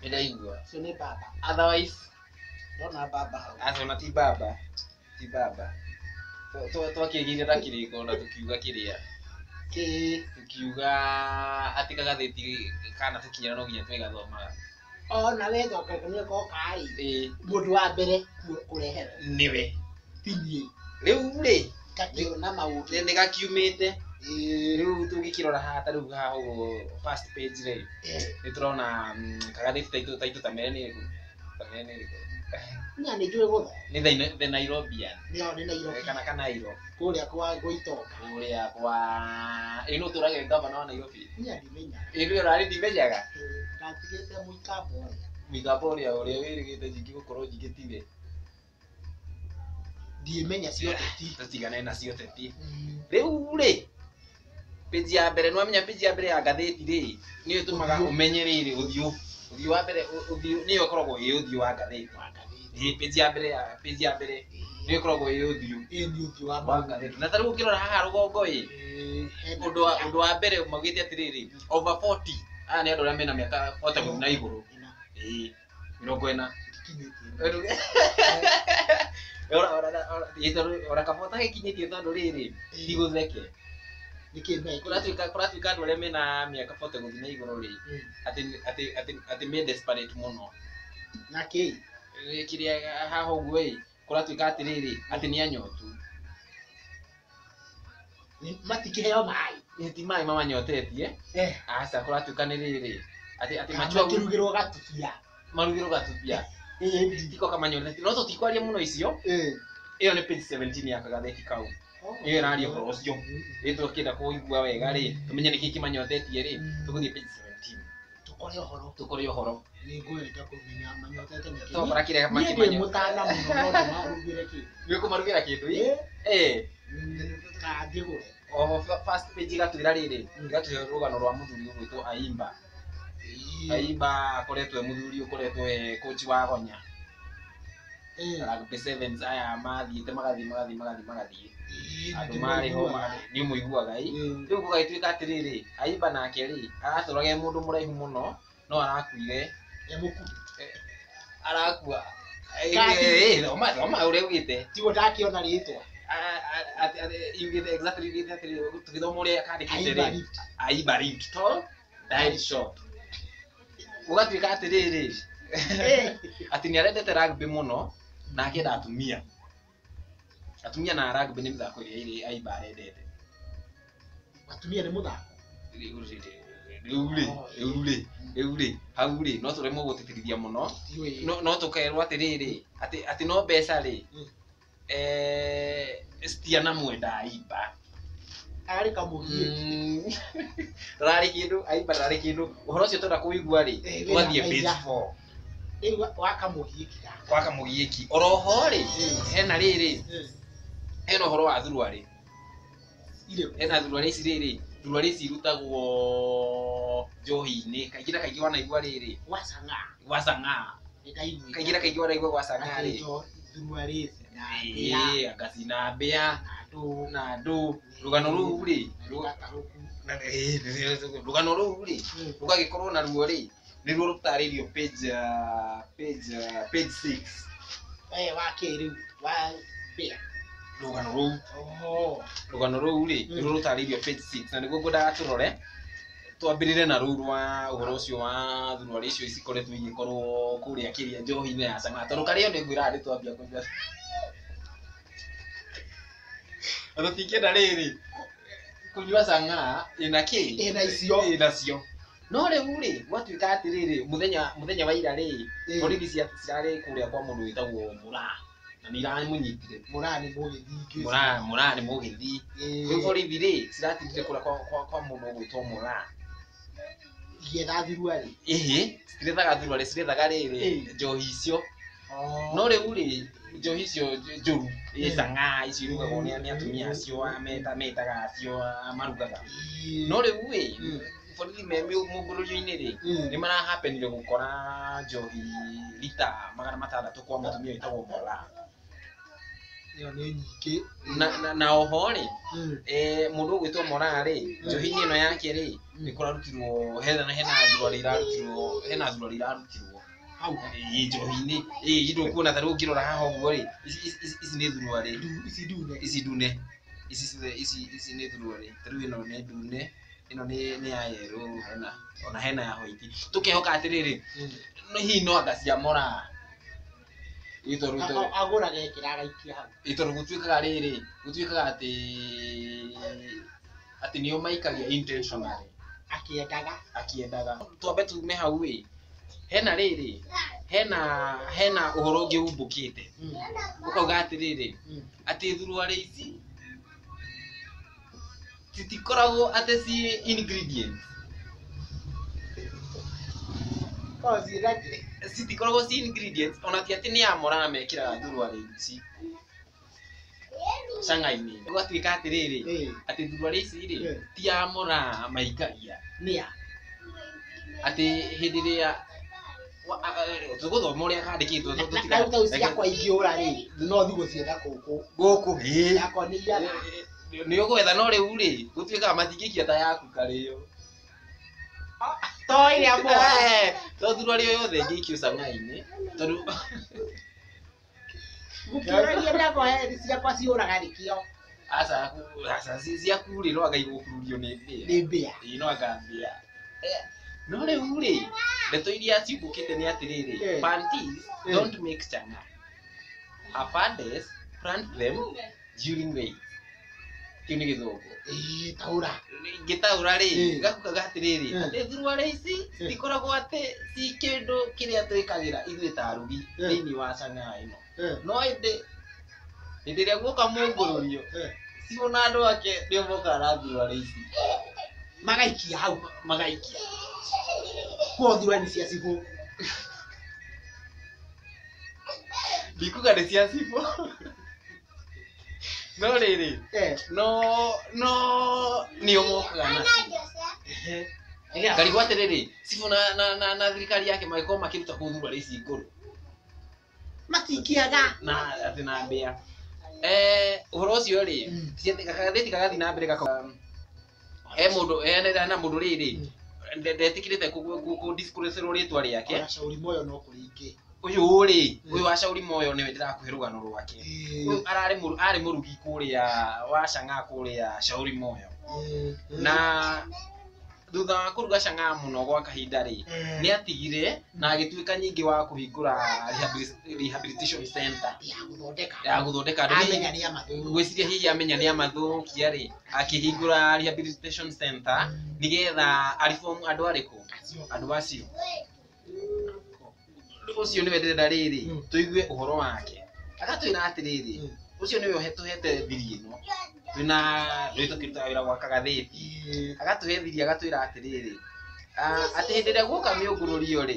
Nĩndaigua. Ũcio nĩ baba. Otherwise Ndona baba hau. acona ti baba. Ti baba. Twakĩgire na kĩrĩko na tũkiuga kĩrĩa. Tukiuga atĩ kagathĩti kana tũkinyana no nginya twĩgathomaga. Na wetho kanyo kokai. Mũndũ wa mbere kũrehera. Nĩwe. Tinie. Rĩu rĩ. Kakiona maũndũ. Nĩ gakiumĩte. Rĩu tũngĩkĩrora haha ta rĩu haha first page rĩ. Nĩtũrona kagathĩti taitũ ta merĩ nĩrĩkũ. Nya nĩ njũĩ gũtho. Nĩ the Nairobian. Nĩ Nairobi. Kana Kanairo. Kũrĩa kwa Goitoka. Kũrĩa kwa ĩno tũrage gavana wa Nairobi. Nya ndimenya. Ĩno ũrarĩ ndimenyaga. Ndatigĩte mũikabo ũrĩa. Mũikabo ũrĩa wĩrĩgĩte njingĩ gũkorwo njingĩtire. Ndimenya ciothe ti. Tũtigane nacio teti. Rĩu rĩ. Page ya mbere nĩwamenya page ya mbere ya ngathĩti rĩ. Nĩyo ĩtũmaga ũmenye rĩrĩ ũthiũ. Ũthiũ wa mbere nĩyo ĩkoragwo ĩ ũthiũ wa ngathĩti. Page ya mbere nĩyo ĩkoragwo ĩ ũthiũ. Nĩ ũthiũ wa ngathĩti. Na ta rĩu ũkĩrora haha rũgongo ĩ. Ũndũ wa mbere maugĩte atĩrĩrĩ over 40. Aya nĩ andũ arĩa mena mĩaka 40 na igũrũ. 40. Ora kabota gĩkinyĩtie tondũ rĩrĩ ti gũtheke. Kũratuĩka andũ arĩa mena mĩaka 40 gũthiĩ na igũrũ rĩ atĩ me desperate mũno. Na kĩĩ? Kĩrĩa haha ũguo ĩ kũratuĩka atĩrĩrĩ atĩ nĩ anyotu. Matikĩheo maĩ. Ti maĩ mamanyotetie. Aca kũratuĩka nĩ rĩrĩ atĩ machua makĩrugĩrwo gatubia. Marugĩrwo gatubia. Tiko kamanyotetie. No tũtikwaria mũno icio. Ĩyo nĩ page 17 ya kagathĩti kau. Ĩyo ĩraria ũhoro ũcio. Tũkĩenda kũigua wega rĩ tũmenye nĩkĩ kĩmanyotetie rĩ tũgũthiĩ page 17. Tũkore ũhoro. Nĩ ngwenda kũmenya manyotete nĩkĩ. Tũkora kĩrĩa makĩmanyo. Niĩ mũtana mũno no ndĩmarugĩre kĩndũ. Nĩ kũmarugĩra kĩndũ ĩ? Kangĩgũre. First page ĩgatwĩra rĩrĩ ĩgatwĩra rũgano rwa mũthuri ũgwĩtwo Ayimba. Ayimba akoretwo mũthuri ũkoretwo coach wa Gonya. Rugby Sevens aya mathiĩte magathiĩ. Andũ marĩ ho nĩ mũiguaga ĩ. Rĩu gũgagĩtuĩka atĩrĩrĩ Ayimba nake rĩ aratũraga mũndũ mũraihu mũno no arakuire. Arakua. Thoma ũrĩa ugĩte. Tiguo ndakĩona rĩtwa. Yugĩte exactly yugĩte atĩrĩrĩ tũgĩthoma ũrĩa kandĩkĩte rĩ. Ayimba lived tall, died short. Gũgatuĩka atĩrĩrĩ atĩ nĩ arendete rugby mũno na akĩenda atumia. Atumia na rugby nĩ mĩthako ĩrĩa ĩrĩ Ayimba arendete. Atumia nĩ mũthako. Rĩu rĩ hau rĩ no tũremwo gũtĩtĩrithia mũno no tũkerwo atĩrĩrĩ atĩ no mbeca rĩ citiana mwenda Ayimba. Arĩ kamũhiĩ. Rarĩ kĩndũ Ayimba rarĩ kĩndũ ũhoro ũcio twenda kũigua rĩ twathiĩ page 4. Rĩu wakamũhiĩki. Wakamũhiĩki oroho rĩ hena rĩrĩ hena ũhoro wa thuruarĩ. Hena thuruarĩ ici rĩrĩ thuruarĩ ici irutagwo njohi-inĩ kaingĩ na kaingĩ wanaigua rĩrĩ gwacang'a. Kaingĩ na kaingĩ wanaigua gwacang'a rĩ Angasi na Mbĩa na Ndũ. Rũgano rũu rĩ rũgagĩkorwo naruo rĩ nĩruo rũtarĩrio page 6. Wakĩrĩu wa Mbĩa. Rũgano rũu rĩ nĩruo rũtarĩrio page 6 na nĩguo ngwendaga tũrore twambĩrĩre na rũu rwa ũhoro ũcio wa thuruarĩ icio cikoretwo igĩkorwo kũrĩa kĩrĩa njohi-inĩ ya Chang'a tondũ karĩa nĩ ngwĩraga nĩ twambia kũnyua. Tũtingĩenda rĩrĩ kũnyua Chang'a ĩna kĩ? Ĩnacio. No rĩu rĩ gwatuĩka atĩrĩrĩ mũthenya wa ira rĩ borithi cirarĩ kũrĩa kwa mũndũ wĩtagwo Mũraa na nĩ iramũnyitire. Mũraa nĩ mũgĩthii. Mũraa nĩ mũgĩthii. Rĩu borithi rĩ ciratindire kũrĩa kwa mũndũ ũgwĩtwo Mũraa igĩetha thuruarĩ. Cirethaga thuruarĩ cirethaga rĩrĩ njohi icio. No rĩu rĩ njohi icio njũru Chang'a icio irugagwo nĩ atumia acio metaga acio marugaga. No rĩu rĩ borithi me mũngũrũrio-inĩ rĩ nĩ marahapenire gũkora njohi lita 600 kwa mũtumia wĩtagwo Mũraa. yo nĩ nyingĩ na oho rĩ mũndũ ũgwĩtwo Moraa rĩ njohi-inĩ ĩno yake rĩ nĩ kũrarutirwo hena thurari irarutirwo hau njohi-inĩ indo kuona ta rĩu ngĩrora haha ũguo rĩ ici nĩ thurari ici ndune ici nĩ thurari ta rĩu ĩno nĩ ndune ĩno nĩ ya yerũ hena ya white tũkehoka atĩrĩrĩ hihi no anga cia Moraa agũra gekĩra agaikia hau tondũ gũtuĩkaga rĩrĩ gũtuĩkaga atĩ nĩo maikagia intentionally akĩendaga twambe tume hau ĩ hena rĩrĩ hena ũhoro ũngĩ umbũkĩte ũkauga atĩrĩrĩ atĩ thurari ici titikoragwo atĩ ci ingredients citikoragwo ci ingredients ona ti atĩ nĩ ya Moraa mekĩraga thurari ici cang'ai-inĩ gũgatuĩka atĩrĩrĩ atĩ thurari ici rĩ ti ya Moraa maikagia nĩa atĩ hĩndĩ ĩrĩa tũgũthoma ũrĩa kandĩkĩtwo tũtikarute ciakwa ingĩũra rĩ no thi gũcietha gũkũ yakwa nĩ iana nĩ ũgwetha no rĩu rĩ gũtuĩkaga matingĩikia ta yaku karĩo to thurari o yothe ĩngĩikio cang'ai-inĩ tondũ gũkĩũragia ndakohe ciakwa ciũraga nĩkĩo aca ciaku rĩ no anga igũkururio nĩ mbĩa no anga mbĩa no rĩu rĩ ndeto iria ciumbũkĩte nĩ atĩrĩrĩ planties don't make chang'aa afades plant them during rain kĩu nĩ gĩthũngũ ngĩtaũra rĩ gakukaga atĩrĩrĩ atĩ thurari ici citikoragwo atĩ ci kĩndũ kĩrĩa twĩkagĩra ithuĩ ta arugi thĩinĩ wa Chang'aa ĩno no hĩndĩ ĩrĩa guoka mũngũrũrio cio na andũ ake nĩo mokaga na thurari ici magaikia hau magaikia kwa thurari cia cibũ ndikuga nĩ cia cibũ no rĩrĩ no nĩo mokaga nacio ngarigwo atĩrĩrĩ cibũ na thirikari yake magĩkorwo makĩruta kũu thurari ici ngũrũ matingĩaga na atĩ na mbĩa ũhoro ũcio rĩ gagathĩti gagathiĩ na mbere he mũndũ hena mũndũ rĩrĩ ndetĩkĩrĩte kũ-disclose rĩtwa rĩake ũyũ rĩ ũyũ wa Shauri Moyo nĩwe ndĩrakũhe rũgano rwake ũyũ arĩ mũrugi kũrĩa wa Chang'aa kũrĩa Shauri Moyo na thutha wa kũruga Chang'aa mũno gwa kahinda rĩ nĩ atigire na agĩtuĩka nyingĩ wa kũhingũra rehabilitation center ya gũthondeka andũ gwĩciria hihi amenya nĩ amathũkia rĩ akĩhingũra rehabilitation center nĩgetha aribomu andũ arĩkũ andũ acio ũcio nĩwe ndĩrenda rĩrĩ tũigue ũhoro wake agatwĩra atĩrĩrĩ ũcio nĩwe tũhete thiri ĩno twĩna twĩtũkĩruta wĩra gwa kagathĩti agatũhe thiri agatwĩra atĩrĩrĩ atĩ hĩndĩ ĩrĩa guoka mĩũngũrũrio rĩ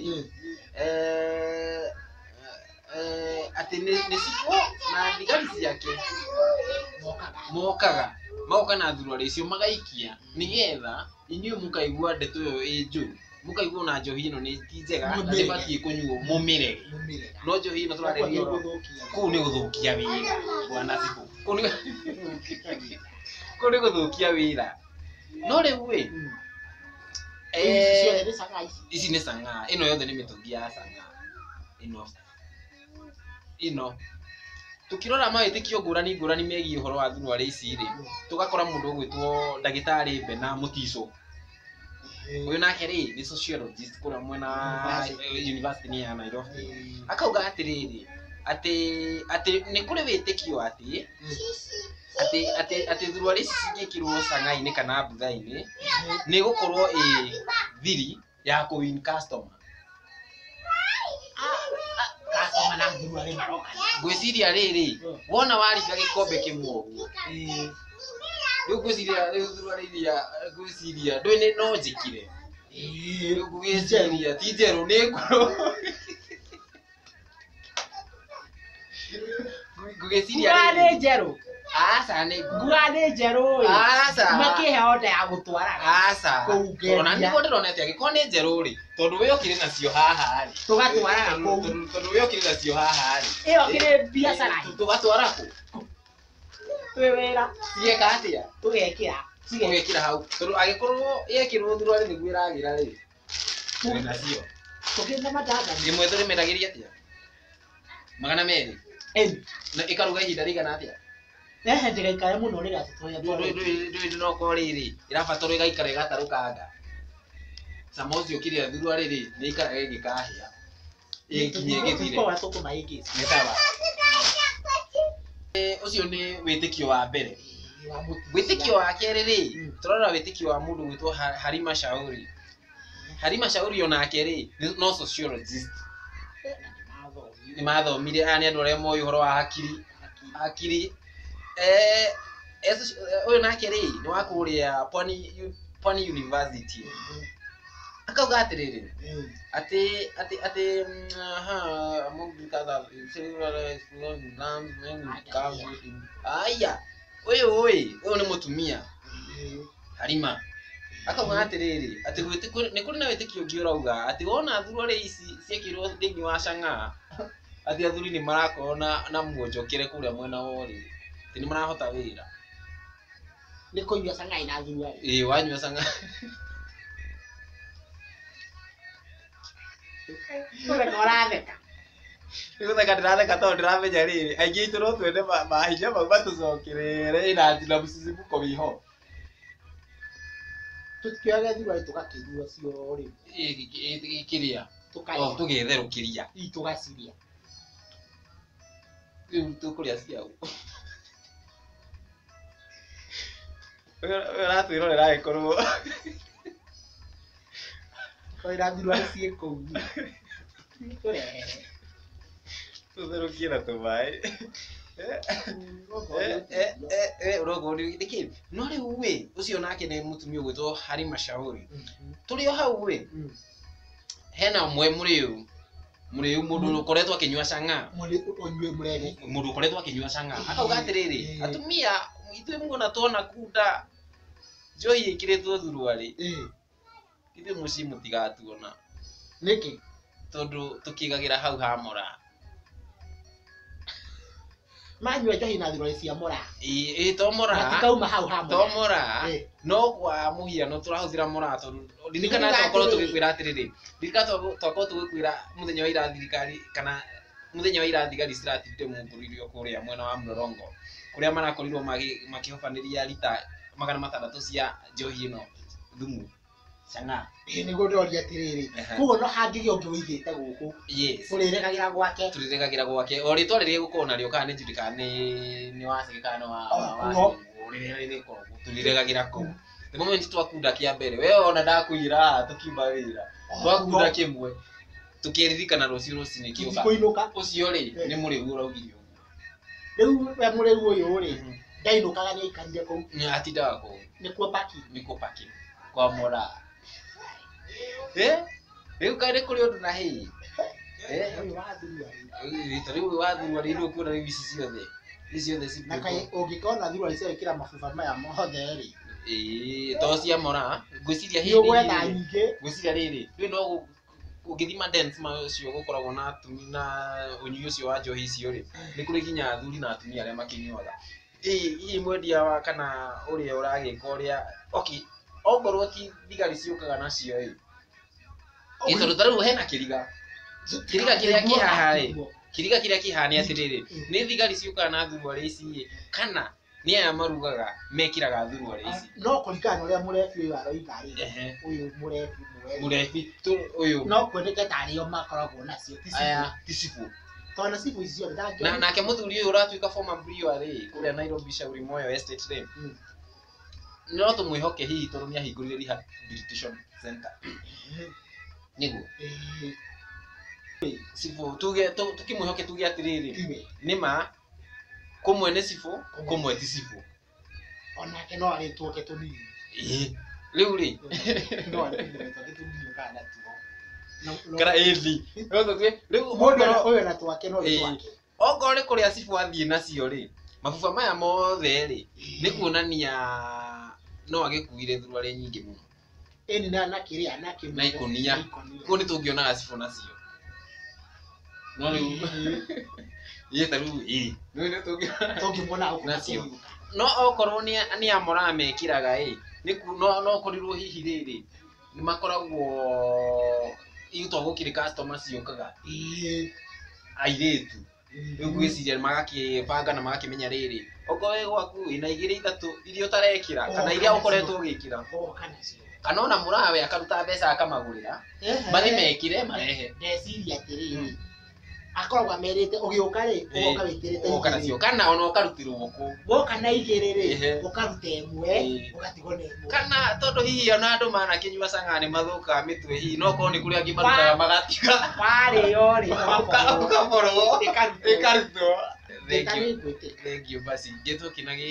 atĩ nĩ cibũ na thigari ciake moka na thurari icio magaikia nĩgetha inyuĩ mũkaigua ndeto ĩyo ĩ njũru mũkaigua na njohi ĩno nĩ ti njega na ndĩbatiĩ kũnyuo mũmĩrege no njohi ĩno tũrarĩria kũu nĩ gũthũkia wĩra bwana cibũ kũu nĩ gũthũkia wĩra no rĩu ĩ ici nĩ Chang'aa ĩno yothe nĩ mĩtũngi ya Chang'aa ĩno tukirora mawĩtĩkio ngũrani ngũrani megiĩ ũhoro wa thurari ici rĩ tũgakora mũndũ ũgwĩtwo ndagĩtarĩ Bena Mũtiso ũyũ nake rĩ nĩ sociologist kũrĩa mwena wa university ya Nairobi akauga atĩrĩrĩ atĩ nĩ kũrĩ wĩtĩkio atĩ thurari ici cingĩkĩrwo Chang'aa-inĩ kana mbutha-inĩ nĩ gũkorwo ĩ thiri ya kũ-win customer ngwĩciria rĩrĩ wona waringa gĩkombe kĩmwe ũguo rĩu ngwĩciria thurari iria ngwĩciria ndũĩ no njĩkire rĩu ngwĩciria ti njerũ nĩ ngũrũ ngwĩciria nĩ njerũ aca nĩ nĩ njerũ aca makĩheo nda ya gũtwaraga aca ona nĩguo ndĩronete agĩkorwo nĩ njerũ rĩ tondũ wĩ ũkĩrĩ nacio haha rĩ tũgatwaraga kũu tondũ wĩ ũkĩrĩ nacio haha rĩ ĩyo kĩrĩ biacara tũgatwara kũ twewera Sieka atia. tugekira Ugekira hau. Tondu agikorwo yekirwo thurwa ni gwiragira ri. Twina cio. tugenda matanga Imwe turi mendagiria atia. Magana meri. Na ikaruga ihinda rigana atia. ndĩgaikare mũno rĩrĩa tũtoya No ko riri irabatara igaikara igatarukanga. Sama ucio kiria thurwa riri ni ikara gĩkahĩa. Ikinye gĩthire. Nĩ sawa. Ucio ni wĩtĩkio wa mbere. Wĩtĩkio wa kerĩ rĩ, turora wĩtĩkio wa mũndũ gwĩtwo Halima Shauri. Halima Shauri onake rĩ, no sociologist. Ni mathomire ani andũ arĩa moĩ ũhoro wa hakiri. Uyu nake rĩ, ni wa kũrĩa Pwani University. Akauga atirĩrĩ, ati among kadha aya uyu ni mutumia Halima. Akauga atirĩrĩ, ati nĩ kũrĩ na wĩtĩkio ũngĩ ũrauga ati wona thurwa rĩ ici ciekirwo thĩinĩ wa Chang'aa ati athuri ni marakorwo na muonjokere kũrĩa mwena wa ũrĩ ati ni marahota wĩra. Nĩ kũnyua Chang'aa ina thurwa rĩ. Wanyua Chang'aa. Ũratheka. Nĩgũtheka ndĩratheka tondũ ndĩramenya rĩrĩ aingĩ itũ no twende mahinya mau matũcokerere na njĩra mũcicimuko wĩho. Tũtikĩoyaga thurwa rĩ tũgakĩnyua cio rĩ. Kĩrĩa tũgetherũkĩria tũgaciria. Rĩu tũkũrĩa ciaũ. Ũratwĩrorera agĩkorwo kwĩra thurwa rĩ ciĩ kũu. Tũtherũkie na tũmaĩ. Ũrogori nĩkĩ? No rĩu wĩ ũcio nake nĩ mũtumia ũgwĩtwo Halima Shauri. Tũrĩ o hau wĩ, hena ũmwe mũrĩu mũndũ ũkoretwo akĩnyua Chang'aa. Mũndũ ũkoretwo akĩnyua Chang'aa. Akauga atĩrĩrĩ, atumia ithuĩ muona tuona kunda njohi ĩkĩrĩtwo thurwa rĩ, ithuĩ mũciĩ mũtigatuona. Nĩkĩ? Tondũ tũkĩgagĩra hau ha Mũraa. Manyua njohi na thurwa cia Mũraa. To Mũraa. Matikauma hau ha To Mũraa. No kwa mũhiano tũrahũthĩra Mũraa tondũ ririkana twakorwo tũgĩkwĩra atĩrĩrĩ, ririkana twakorwo tũgĩkwĩra mũthenya wa ira thirikari kana mũthenya wa ira thigari ciratirire mũmbũririo kũrĩa mwena wa Mlolongo kũrĩa marakorirwo makĩhobanĩria lita 600 cia njohi ĩno thumu Chang'aa. Nĩguo ndoria atĩrĩrĩ, koguo no hangĩgĩa ũngĩ wĩigĩte gũkũ. Tũrĩregagĩra gwake. Tũrĩregagĩra gwake. O rĩtwa rĩrĩa gũkorwo narĩo kana nĩ njũri kana nĩ waceke kana tũrĩregagĩra kũu. The moment twakunda kĩa mbere, we ona ndakwĩra tũkiuma wĩra. Twakunda kĩmwe tũkĩririkana rũciũ rũcinĩ kĩũka. Ũcio rĩ nĩ mũrĩu ũraugire ũguo. Rĩu we mũrĩu ũyũ rĩ, ndainũkaga nĩ aikarire kũu. Atindaga kũu. Nĩkuo parking. Nĩkuo parking. Kwa Mũraa. Rĩu kaĩ nĩ kũrĩ ũndũ na hĩ. Ũyũ wa thurwa rĩ. Rĩu wa thurwa rĩ nĩ ũkuona ici ciothe. Ici ciothe ci. Na kaĩ ũngĩkona thurwa icio ikĩra mabuba maya mothe rĩ. To cia Mũraa. Ngwĩciria hĩ. Nĩũgwetha nyingĩ. Ngwĩciria rĩrĩ. Rĩu no ũngĩthima dance macio gũkoragwo na ũnyui ũcio wa njohi icio rĩ. Nĩ kũrĩ nginya athuri na atumia arĩa makĩnyuaga. Hihi mwendia wa kana ũrĩa ũragĩka ũrĩa ongorwo ti thigari ciũkaga nacio ĩ. Tondũ tarĩu hena kĩriga kĩrĩa kĩhaha ĩ, kĩriga kĩrĩa kĩhaha nĩ atĩrĩrĩ, nĩ thigari ciũkaga na thurwa ici ĩ, kana nĩ aya marugaga mekĩraga thurwa ici. No kũringana na ũrĩa mũrebi ũyũ aroiga rĩ, ũyũ mũrebi ũyũ no kwendeke tarĩo makoragwo nacio ti cibu. Twana cibu icio ndangĩ. Nake mũthuri ũyũ ũratuĩka former brewer rĩ, kũrĩa Nairobi Shauri Moyo Estate rĩ. No tũmwĩhoke hihi tondũ nĩ ahingũrire rehabilitation center. Nĩguo. Cibu tũkĩmwĩhoke tuge atĩrĩrĩ, nĩma kũmwe nĩ cibu, kũmwe ti cibu. Onake no arĩtwoke tũnini. Rĩu rĩ. No arĩtwoke tũnini kana tuo. Kana ĩthi. Rĩu ũyũ na twake no twake. Okorwo nĩ kũrĩa cibu athiĩ nacio rĩ, mabuba maya mothe rĩ, nĩ kuonania no agĩkuire thurwa rĩ nyingĩ mũno. Eni na kĩrĩa na kĩmwe. Na ikonia. Kuo nĩ tũngĩonaga cibu nacio. No rĩu. Tarĩu nĩ tũngĩona nacio. no okorwo ni amora mekiraga no korirwo hihi riri ni makoragwo igitwa gukiri customers yokaga airetu rĩu gwĩciria magakĩbanga na magakĩmenya rĩrĩ okorwo wĩ gwaku ina igĩrĩ ithatũ iria ũtarekĩra kana iria ũkoretwo ũgĩkĩra kana ona mũrawe akaruta mbeca akamagũrĩra mathi mekire marehe ndeciria atĩrĩrĩ akoragwo merĩte ũgĩũka rĩ ũgoka wĩkĩrĩte ũgoka nacio kana ona ũkarutirwo kũ woka na igĩrĩ rĩ ũkaruta ĩmwe ũgatigwo na ĩmwe kana tondũ hihi ona andũ manakĩnyua cang'a nĩ mathũkaga mĩtwe hihi no korwo nĩ kũrĩ angĩ marutaga magatiga warĩo rĩ ũkaborwo ĩkarutwo ĩkarutwo thengio basi ngĩtũkinagĩ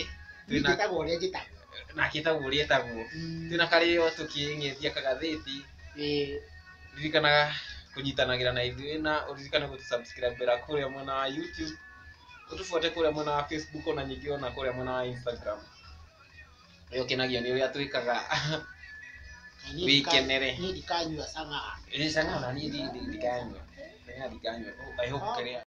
twĩtagwo ũrĩa njĩtagwo nake tagwo ũrĩa etagwo twĩna karĩo tũkĩng'ethia kagathĩti ririkanaga kũnyitanagĩra na ithuĩ na ũririkane gũtũsubscribera kũrĩa mwena wa YouTube ũtũbuate kũrĩa mwena wa Facebook ona nyingĩ ona kũrĩa mwena wa Instagram ũrĩa ũkenagio nĩ ũrĩa twĩkaga wĩkenere niĩ ndikanyua cang'a cang'a ona niĩ ndikanyua I hope kĩrĩa